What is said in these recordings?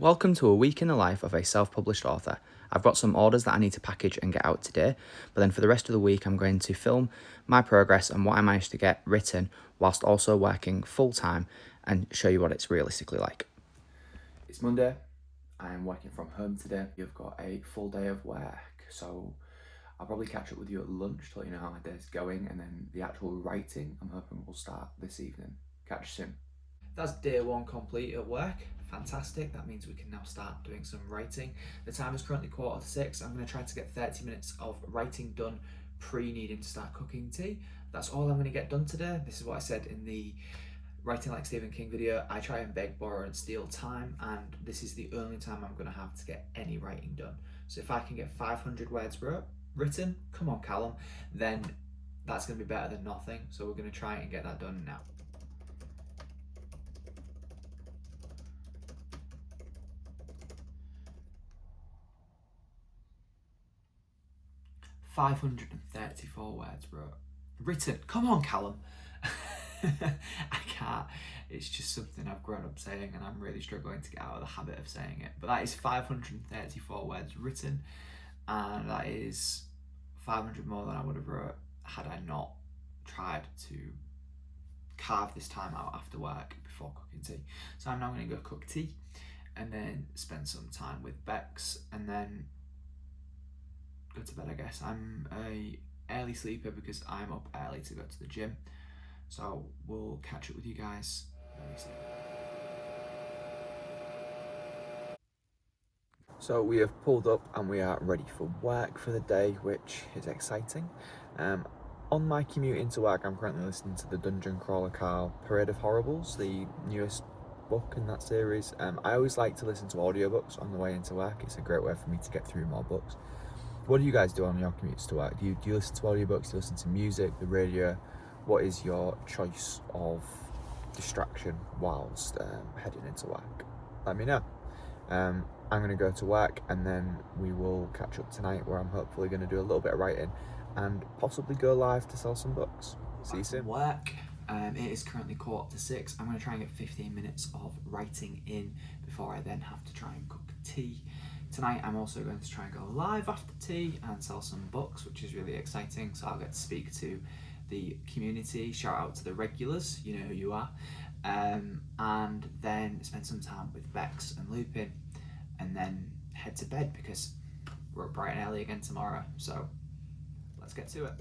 Welcome to a week in the life of a self-published author. I've got some orders that I need to package and get out today, but then for the rest of the week I'm going to film my progress and what I managed to get written whilst also working full-time and show you what it's realistically like. It's Monday, I am working from home today. You've got a full day of work, so I'll probably catch up with you at lunch to let you know how my day's going, and then the actual writing I'm hoping will start this evening. Catch you soon. That's day one complete at work. Fantastic. That means we can now start doing some writing. The time is currently 5:45. I'm going to try to get 30 minutes of writing done pre-needing to start cooking tea. That's all I'm going to get done today. This is what I said in the Writing Like Stephen King video. I try and beg, borrow and steal time, and this is the only time I'm going to have to get any writing done. So if I can get 500 words written, come on Callum, then that's going to be better than nothing. So we're going to try and get that done now. "534 words written. Come on, Callum." I can't. It's just something I've grown up saying, and I'm really struggling to get out of the habit of saying it. But that is 534 words written, and that is 500 more than I would have wrote had I not tried to carve this time out after work before cooking tea. So I'm now going to go cook tea, and then spend some time with Bex, and then go to bed, I guess. I'm a early sleeper because I'm up early to go to the gym. So we'll catch up with you guys very soon. So we have pulled up and we are ready for work for the day, which is exciting. On my commute into work, I'm currently listening to the Dungeon Crawler Carl Parade of Horribles, the newest book in that series. I always like to listen to audiobooks on the way into work. It's a great way for me to get through more books. What do you guys do on your commutes to work? Do you listen to audiobooks? Do you listen to music, the radio? What is your choice of distraction whilst heading into work? Let me know. I'm going to go to work, and then we will catch up tonight, where I'm hopefully going to do a little bit of writing and possibly go live to sell some books. See you soon. Work. It is currently 5:45. I'm going to try and get 15 minutes of writing in before I then have to try and cook tea. Tonight I'm also going to try and go live after tea and sell some books, which is really exciting. So I'll get to speak to the community, shout out to the regulars, you know who you are, and then spend some time with Bex and Lupin, and then head to bed because we're up bright and early again tomorrow. So let's get to it.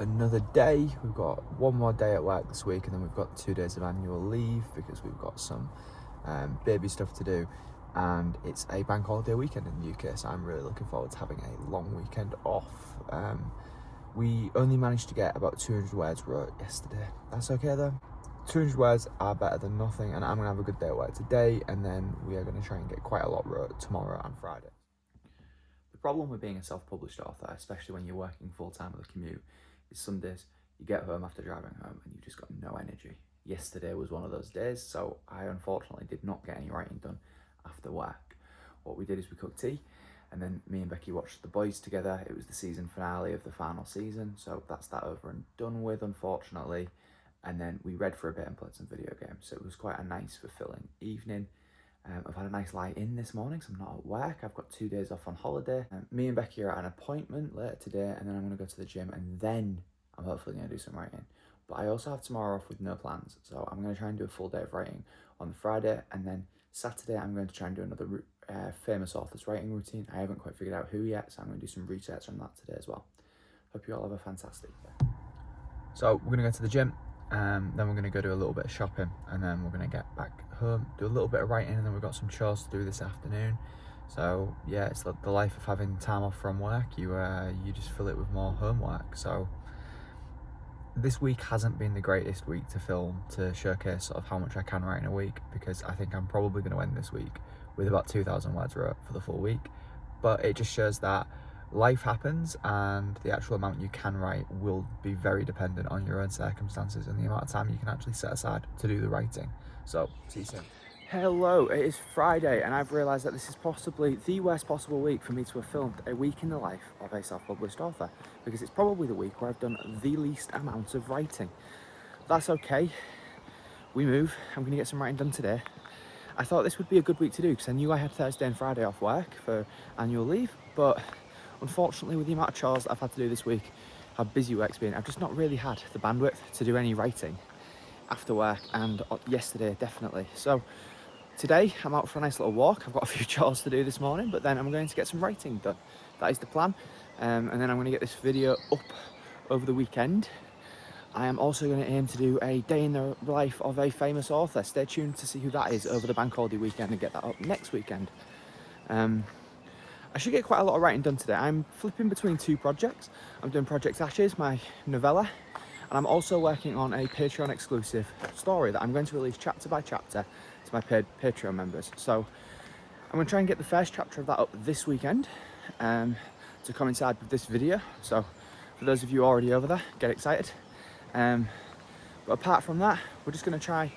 Another day. We've got one more day at work this week, and then we've got 2 days of annual leave because we've got some baby stuff to do, and it's a bank holiday weekend in the UK, so I'm really looking forward to having a long weekend off. We only managed to get about 200 words wrote yesterday. That's okay though. 200 words are better than nothing, and I'm gonna have a good day at work today, and then we are going to try and get quite a lot wrote tomorrow and Friday. The problem with being a self-published author, especially when you're working full-time with a commute, is some days you get home after driving home and you've just got no energy. Yesterday was one of those days, so I unfortunately did not get any writing done after work. What we did is we cooked tea, and then me and Becky watched The Boys together. It was the season finale of the final season, so that's that over and done with, unfortunately. And then we read for a bit and played some video games, so it was quite a nice, fulfilling evening. I've had a nice lie in this morning, so I'm not at work. I've got 2 days off on holiday. Me and Becky are at an appointment later today, and then I'm going to go to the gym, and then I'm hopefully going to do some writing. But I also have tomorrow off with no plans, so I'm going to try and do a full day of writing on Friday, and then Saturday I'm going to try and do another famous author's writing routine. I haven't quite figured out who yet, so I'm going to do some research on that today as well. Hope you all have a fantastic day. So we're going to go to the gym, then we're going to go do a little bit of shopping, and then we're going to get back home, do a little bit of writing, and then we've got some chores to do this afternoon. So yeah, it's the life of having time off from work. You just fill it with more homework. So this week hasn't been the greatest week to film, to showcase sort of how much I can write in a week, because I think I'm probably going to end this week with about 2,000 words wrote for the full week. But it just shows that life happens, and the actual amount you can write will be very dependent on your own circumstances and the amount of time you can actually set aside to do the writing. So see you soon. Hello, it is Friday and I've realised that this is possibly the worst possible week for me to have filmed a week in the life of a self-published author, because it's probably the week where I've done the least amount of writing. That's okay, we move. I'm going to get some writing done today. I thought this would be a good week to do because I knew I had Thursday and Friday off work for annual leave, but unfortunately with the amount of chores that I've had to do this week, how busy work's been, I've just not really had the bandwidth to do any writing after work, and yesterday definitely. So today I'm out for a nice little walk. I've got a few chores to do this morning, but then I'm going to get some writing done. That is the plan. And then I'm going to get this video up over the weekend. I am also going to aim to do a day in the life of a famous author. Stay tuned to see who that is over the bank holiday weekend and get that up next weekend. I should get quite a lot of writing done today. I'm flipping between two projects. I'm doing Project Ashes, my novella, and I'm also working on a Patreon exclusive story that I'm going to release chapter by chapter to my paid Patreon members. So I'm going to try and get the first chapter of that up this weekend to coincide with this video. So for those of you already over there, get excited. But apart from that, we're just going to try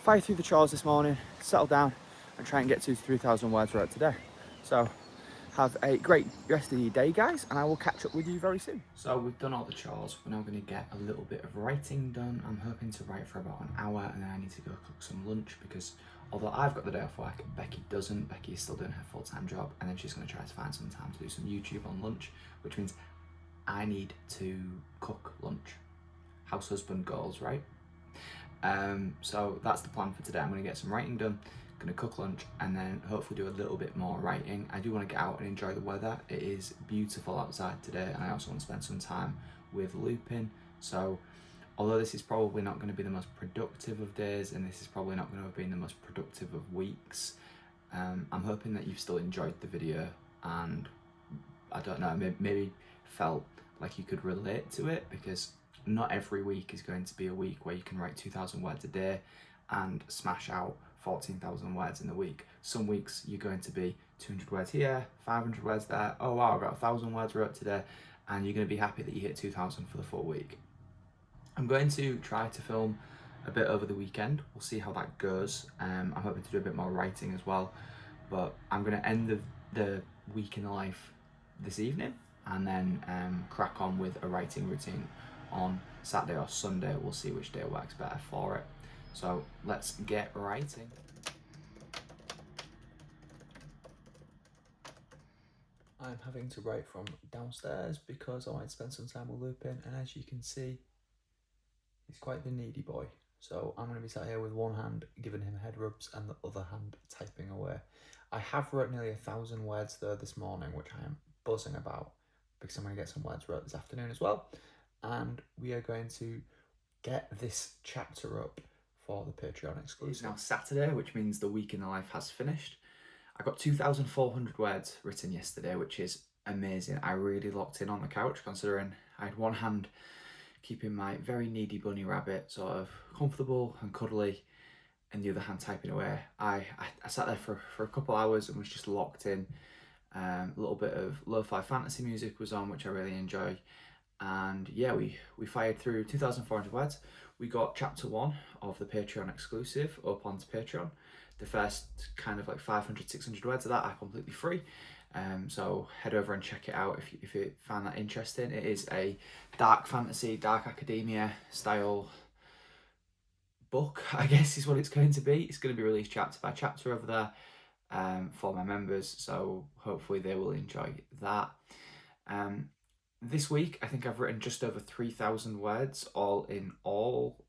fire through the chores this morning, settle down and try and get 2,000 to 3,000 words wrote today. So have a great rest of your day, guys, and I will catch up with you very soon. So we've done all the chores. We're now going to get a little bit of writing done. I'm hoping to write for about an hour, and then I need to go cook some lunch because although I've got the day off work, Becky doesn't. Becky is still doing her full-time job, and then she's going to try to find some time to do some YouTube on lunch, which means I need to cook lunch. House husband goals, right? So that's the plan for today. I'm going to get some writing done, going to cook lunch, and then hopefully do a little bit more writing. I do want to get out and enjoy the weather. It is beautiful outside today, and I also want to spend some time with Lupin. So although this is probably not going to be the most productive of days, and this is probably not going to have been the most productive of weeks, I'm hoping that you've still enjoyed the video and I don't know, maybe felt like you could relate to it, because not every week is going to be a week where you can write 2,000 words a day and smash out 14,000 words in the week. Some weeks you're going to be 200 words here, 500 words there. Oh wow, I got 1,000 words wrote today, and you're going to be happy that you hit 2,000 for the full week. I'm going to try to film a bit over the weekend. We'll see how that goes. I'm hoping to do a bit more writing as well, but I'm going to end the week in the life this evening and then crack on with a writing routine on Saturday or Sunday. We'll see which day works better for it. So let's get writing. I'm having to write from downstairs because I want to spend some time with Lupin, and as you can see, he's quite the needy boy. So I'm going to be sat here with one hand giving him head rubs and the other hand typing away. I have wrote nearly 1,000 words though this morning, which I am buzzing about because I'm going to get some words wrote this afternoon as well. And we are going to get this chapter up for the Patreon exclusive. It's now Saturday, which means the week in the life has finished. I got 2,400 words written yesterday, which is amazing. I really locked in on the couch, considering I had one hand keeping my very needy bunny rabbit sort of comfortable and cuddly, and the other hand typing away. I sat there for a couple hours and was just locked in. A little bit of lo-fi fantasy music was on, which I really enjoy. And yeah, we fired through 2,400 words. We got chapter 1 of the Patreon exclusive up onto Patreon. The first kind of like 500, 600 words of that are completely free. So head over and check it out if you find that interesting. It is a dark fantasy, dark academia style book, I guess is what it's going to be. It's going to be released chapter by chapter over there for my members, so hopefully they will enjoy that. This week, I think I've written just over 3,000 words all in all.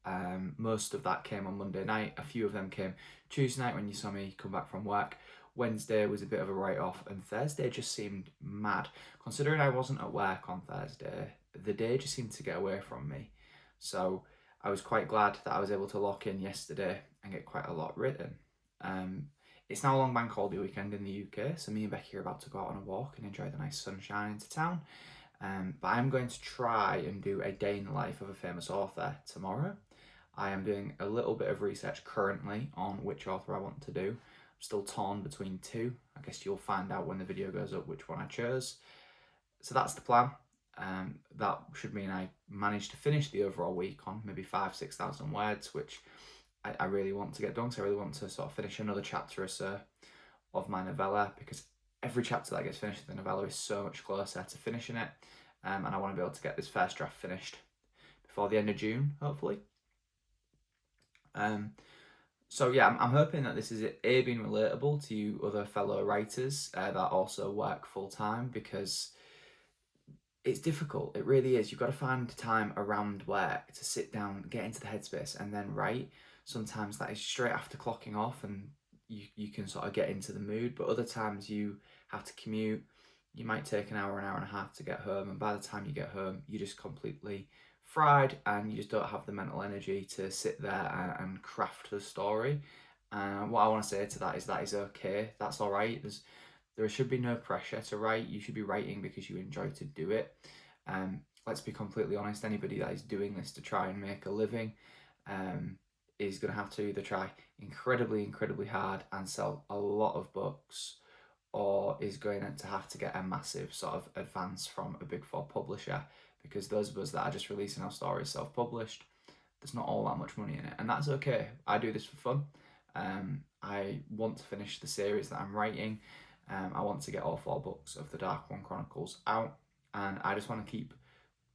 Most of that came on Monday night. A few of them came Tuesday night when you saw me come back from work. Wednesday was a bit of a write-off, and Thursday just seemed mad. Considering I wasn't at work on Thursday, the day just seemed to get away from me. So I was quite glad that I was able to lock in yesterday and get quite a lot written. It's now a long bank holiday weekend in the UK, so me and Becky are about to go out on a walk and enjoy the nice sunshine into town. But I'm going to try and do a day in the life of a famous author tomorrow. I am doing a little bit of research currently on which author I want to do. I'm still torn between two. I guess you'll find out when the video goes up which one I chose. So that's the plan. That should mean I manage to finish the overall week on maybe 5,000 to 6,000 words, which I really want to get done. So I really want to sort of finish another chapter or so of my novella, because every chapter that gets finished in the novella is so much closer to finishing it. And I want to be able to get this first draft finished before the end of June, hopefully. So yeah, I'm hoping that this is being relatable to you other fellow writers that also work full time, because it's difficult. It really is. You've got to find time around work to sit down, get into the headspace, and then write. Sometimes that is straight after clocking off, and you can sort of get into the mood. But other times you have to commute. You might take an hour and a half to get home, and by the time you get home, you're just completely fried, and you just don't have the mental energy to sit there and craft the story. What I want to say to that is okay. That's all right. There should be no pressure to write. You should be writing because you enjoy to do it. Let's be completely honest. Anybody that is doing this to try and make a living is going to have to either try incredibly hard and sell a lot of books, or is going to have to get a massive sort of advance from a big four publisher, because those of us that are just releasing our stories self-published, there's not all that much money in it, and that's okay. I do this for fun. I want to finish the series that I'm writing. I want to get all 4 books of the Dark One Chronicles out, and I just want to keep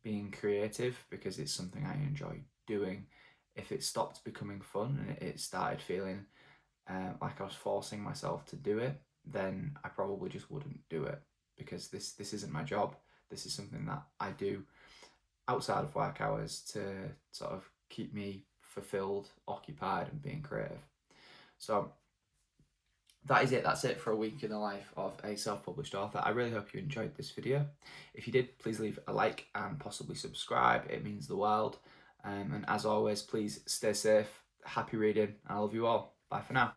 being creative because it's something I enjoy doing. If it stopped becoming fun and it started feeling like I was forcing myself to do it, then I probably just wouldn't do it, because this isn't my job. This is something that I do outside of work hours to sort of keep me fulfilled, occupied, and being creative. So that is it. That's it for a week in the life of a self-published author. I really hope you enjoyed this video. If you did, please leave a like and possibly subscribe. It means the world. And as always, please stay safe, happy reading, and I love you all. Bye for now.